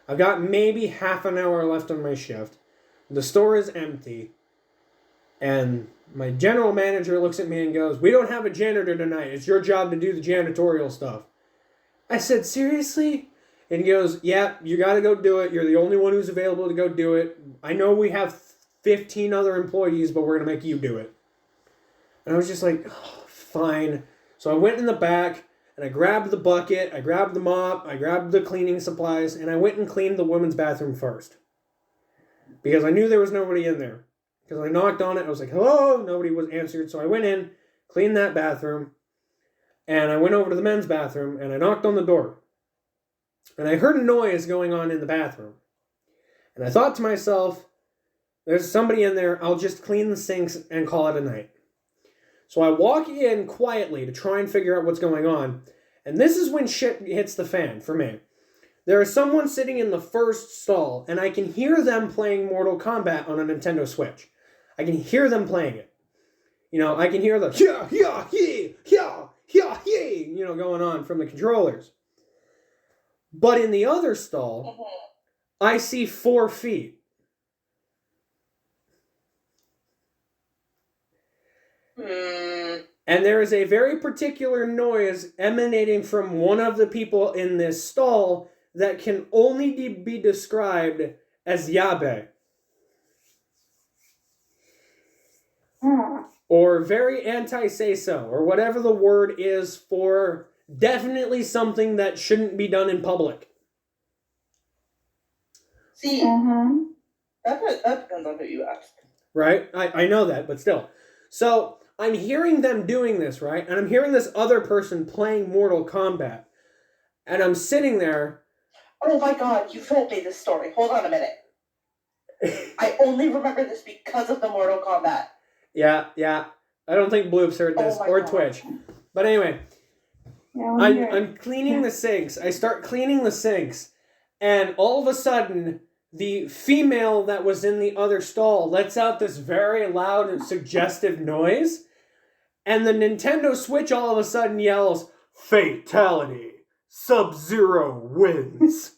I've got maybe half an hour left on my shift. The store is empty, and my general manager looks at me and goes, we don't have a janitor tonight. It's your job to do the janitorial stuff. I said, seriously? And he goes, yeah, you got to go do it. You're the only one who's available to go do it. I know we have 15 other employees, but we're going to make you do it. And I was just like, oh, fine. So I went in the back, and I grabbed the bucket, I grabbed the mop, I grabbed the cleaning supplies, and I went and cleaned the women's bathroom first. Because I knew there was nobody in there. Because I knocked on it, I was like, hello, nobody was answered. So I went in, cleaned that bathroom, and I went over to the men's bathroom, and I knocked on the door. And I heard a noise going on in the bathroom. And I thought to myself, there's somebody in there, I'll just clean the sinks and call it a night. So I walk in quietly to try and figure out what's going on. And this is when shit hits the fan for me. There is someone sitting in the first stall, and I can hear them playing Mortal Kombat on a Nintendo Switch. I can hear them playing it. You know, I can hear the going on from the controllers. But in the other stall, I see 4 feet. And there is a very particular noise emanating from one of the people in this stall that can only be described as yabe. Or very anti-say-so, or whatever the word is for definitely something that shouldn't be done in public. See, that depends on who you ask. Right? I know that, but still. So, I'm hearing them doing this, right? And I'm hearing this other person playing Mortal Kombat. And I'm sitting there. Oh my god, you told me this story. Hold on a minute. I only remember this because of the Mortal Kombat. Yeah. I don't think Bloop's heard this, or God. Twitch. But anyway, I'm cleaning the sinks. I start cleaning the sinks. And all of a sudden, the female that was in the other stall lets out this very loud and suggestive noise. And the Nintendo Switch all of a sudden yells, "Fatality! Sub-Zero wins!"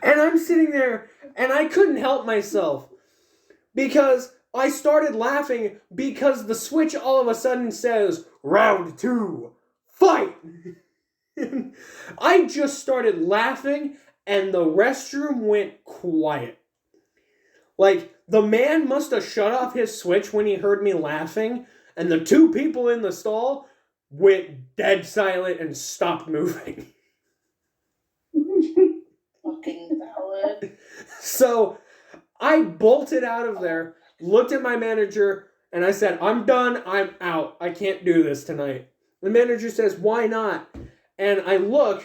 And I'm sitting there, and I couldn't help myself. Because I started laughing because the Switch all of a sudden says, "Round 2, fight!" I just started laughing, and the restroom went quiet. Like, the man must have shut off his Switch when he heard me laughing, and the 2 people in the stall went dead silent and stopped moving. Fucking valid. So, I bolted out of there, looked at my manager, and I said, "I'm done, I'm out. I can't do this tonight." The manager says, "Why not?" And I look,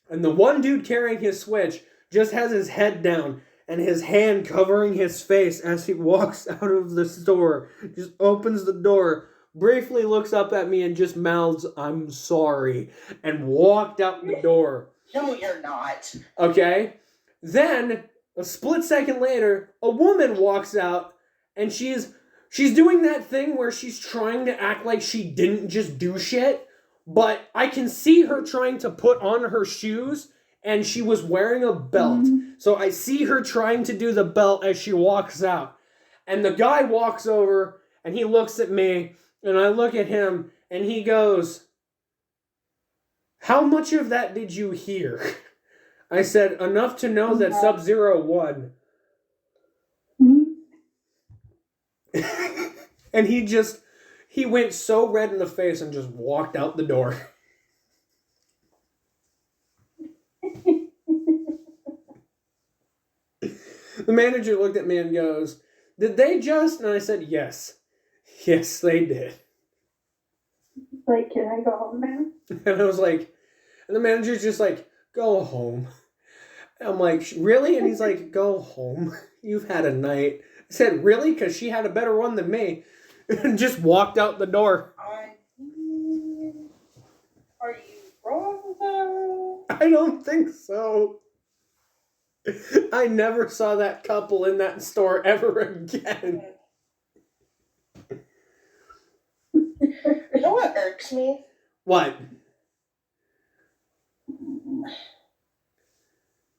and the one dude carrying his Switch just has his head down and his hand covering his face as he walks out of the store. Just opens the door, briefly looks up at me and just mouths, "I'm sorry," and walked out the door. No, you're not. Okay? Then, a split second later, a woman walks out and she's doing that thing where she's trying to act like she didn't just do shit, but I can see her trying to put on her shoes and she was wearing a belt. So I see her trying to do the belt as she walks out. And the guy walks over and he looks at me and I look at him and he goes, "How much of that did you hear?" I said, "Enough to know that Sub-Zero won." And he went so red in the face and just walked out the door. The manager looked at me and goes, "Did they just?" And I said, "Yes. Yes, they did." Like, can I go home now? And I was like, and the manager's just like, "Go home." And I'm like, "Really?" And he's like, "Go home. You've had a night." I said, "Really?" Because she had a better one than me. And just walked out the door. Are you wrong, though? I don't think so. I never saw that couple in that store ever again. You know what irks me? What?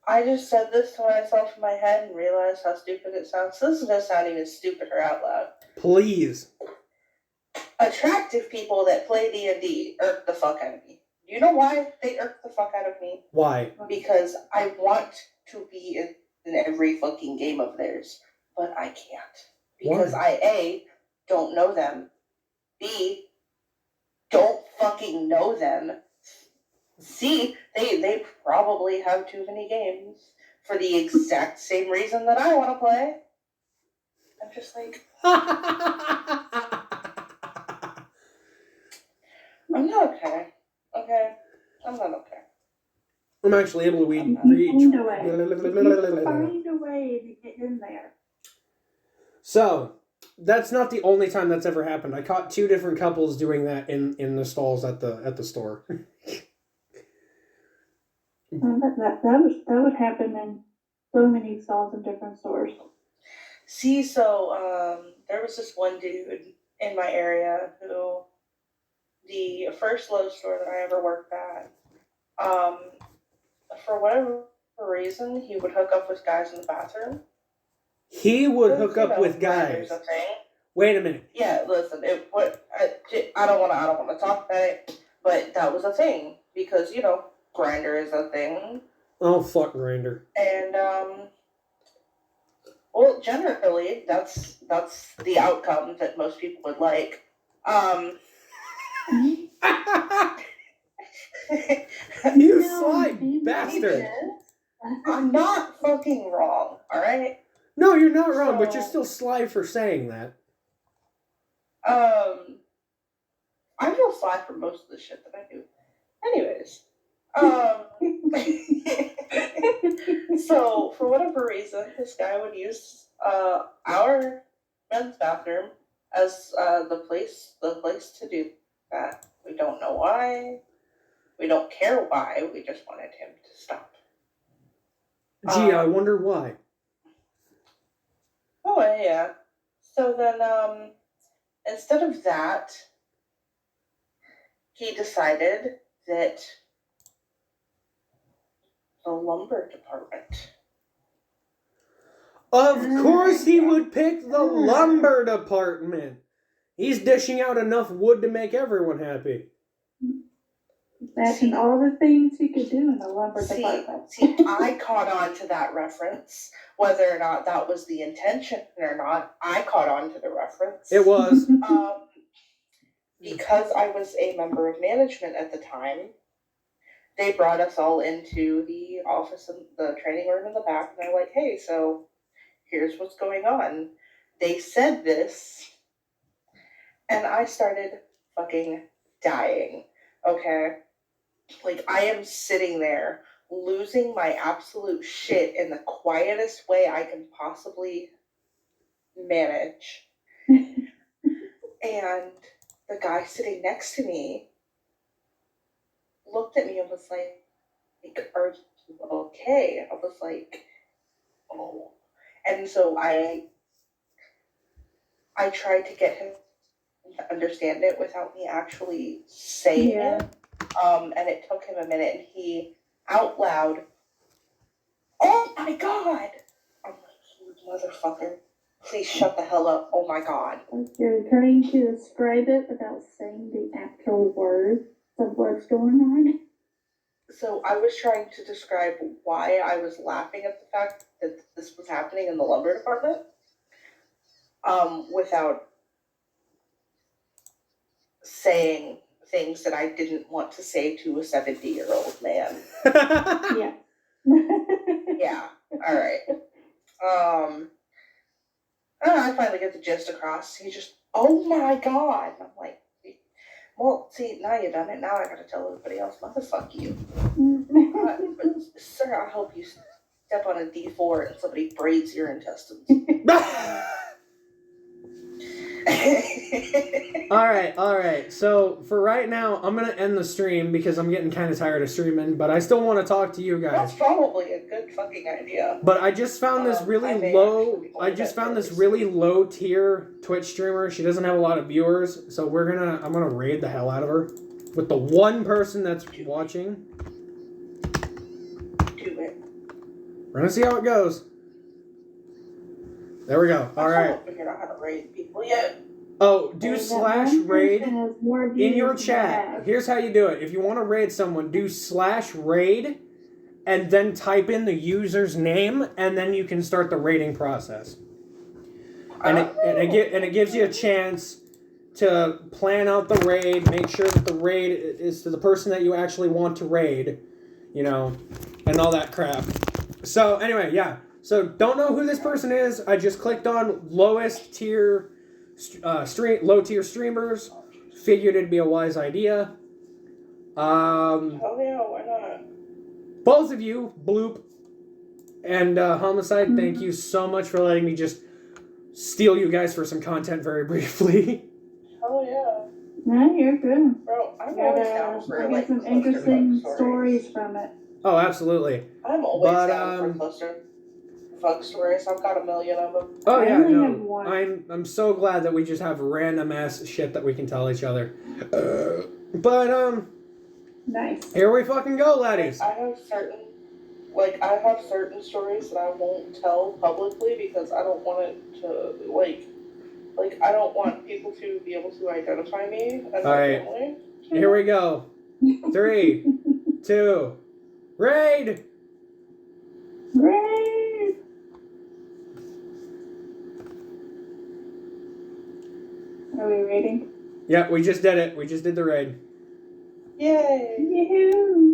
I just said this to myself in my head and realized how stupid it sounds. This is gonna sound even stupider out loud. Please. Attractive people that play D&D irk the fuck out of me. Do you know why they irk the fuck out of me? Why? Because I want to be in every fucking game of theirs, but I can't. Because Why? I, A, don't know them. B, don't fucking know them. C, they probably have too many games for the exact same reason that I want to play. I'm just like, I'm not okay. Okay? I'm not okay. I'm actually able to read. Find a way. Find a way to get in there. So, that's not the only time that's ever happened. I caught 2 different couples doing that in the stalls at the store. That would happen in so many stalls in different stores. See, so there was this one dude in my area who, the first Lowe's store that I ever worked at, for whatever reason, he would hook up with guys in the bathroom. He would hook up with guys. Wait a minute. Yeah, listen, I don't want to talk about it, but that was a thing because Grindr is a thing. Oh, fuck Grindr. And well, generally that's the outcome that most people would like. You sly bastard. I'm not fucking wrong, alright? No, you're not wrong, but you're still sly for saying that. I feel sly for most of the shit that I do. Anyways. So, for whatever reason, this guy would use our men's bathroom as the place to do that. We don't know why. We don't care why. We just wanted him to stop. Gee, I wonder why. Oh, yeah. So then, instead of that, he decided that the lumber department. Of course he would pick the lumber department. He's dishing out enough wood to make everyone happy. Imagine all the things you could do in the lumber department. See, I caught on to that reference. Whether or not that was the intention or not, I caught on to the reference. It was. Because I was a member of management at the time, they brought us all into the office and the training room in the back, and they're like, "Hey, so here's what's going on." They said this, and I started fucking dying. Okay? Like, I am sitting there losing my absolute shit in the quietest way I can possibly manage. And the guy sitting next to me looked at me and was like, "Are you okay?" I was like, "Oh." And so I tried to get him to understand it without me actually saying it. And it took him a minute, and he out loud, "Oh my god!" I'm like, "You motherfucker. Please shut the hell up. Oh my god." Like you're trying to describe it without saying the actual words of what's going on. So I was trying to describe why I was laughing at the fact that this was happening in the lumber department, without saying things that I didn't want to say to a 70-year-old man. Yeah. Yeah. All right. I finally get the gist across. He just, "Oh my god." I'm like, "Well, see, now you've done it. Now I gotta tell everybody else, motherfuck you." But, sir, I hope you step on a D4 and somebody braids your intestines. All right. So for right now, I'm gonna end the stream because I'm getting kind of tired of streaming. But I still want to talk to you guys. That's probably a good fucking idea. But I just found this really low. I just found this really low tier Twitch streamer. She doesn't have a lot of viewers, so I'm gonna raid the hell out of her with the one person that's watching. Do it. We're gonna see how it goes. There we go. All right. I haven't figured out how to raid people yet. Oh, do /raid in your chat. Here's how you do it. If you want to raid someone, do /raid and then type in the user's name, and then you can start the raiding process. And it gives you a chance to plan out the raid, make sure that the raid is to the person that you actually want to raid, and all that crap. So anyway, yeah. So don't know who this person is. I just clicked on lowest tier low tier streamers. Figured it'd be a wise idea. Oh yeah, why not? Both of you, Bloop and Homicide, thank you so much for letting me just steal you guys for some content very briefly. Oh yeah. No, you're good. Bro, I'm always down for I got some interesting stories from it. Oh, absolutely. I'm always down for cluster fuck stories. I've got a million of them. Oh yeah, I only no. have one. I'm so glad that we just have random ass shit that we can tell each other. But Nice. here we fucking go, laddies. I have certain stories that I won't tell publicly because I don't want it to like I don't want people to be able to identify me as my family. Here we go. 3, 2, raid! Raid! Are we raiding? Yeah, we just did it. We just did the raid. Yay! Yoo-hoo!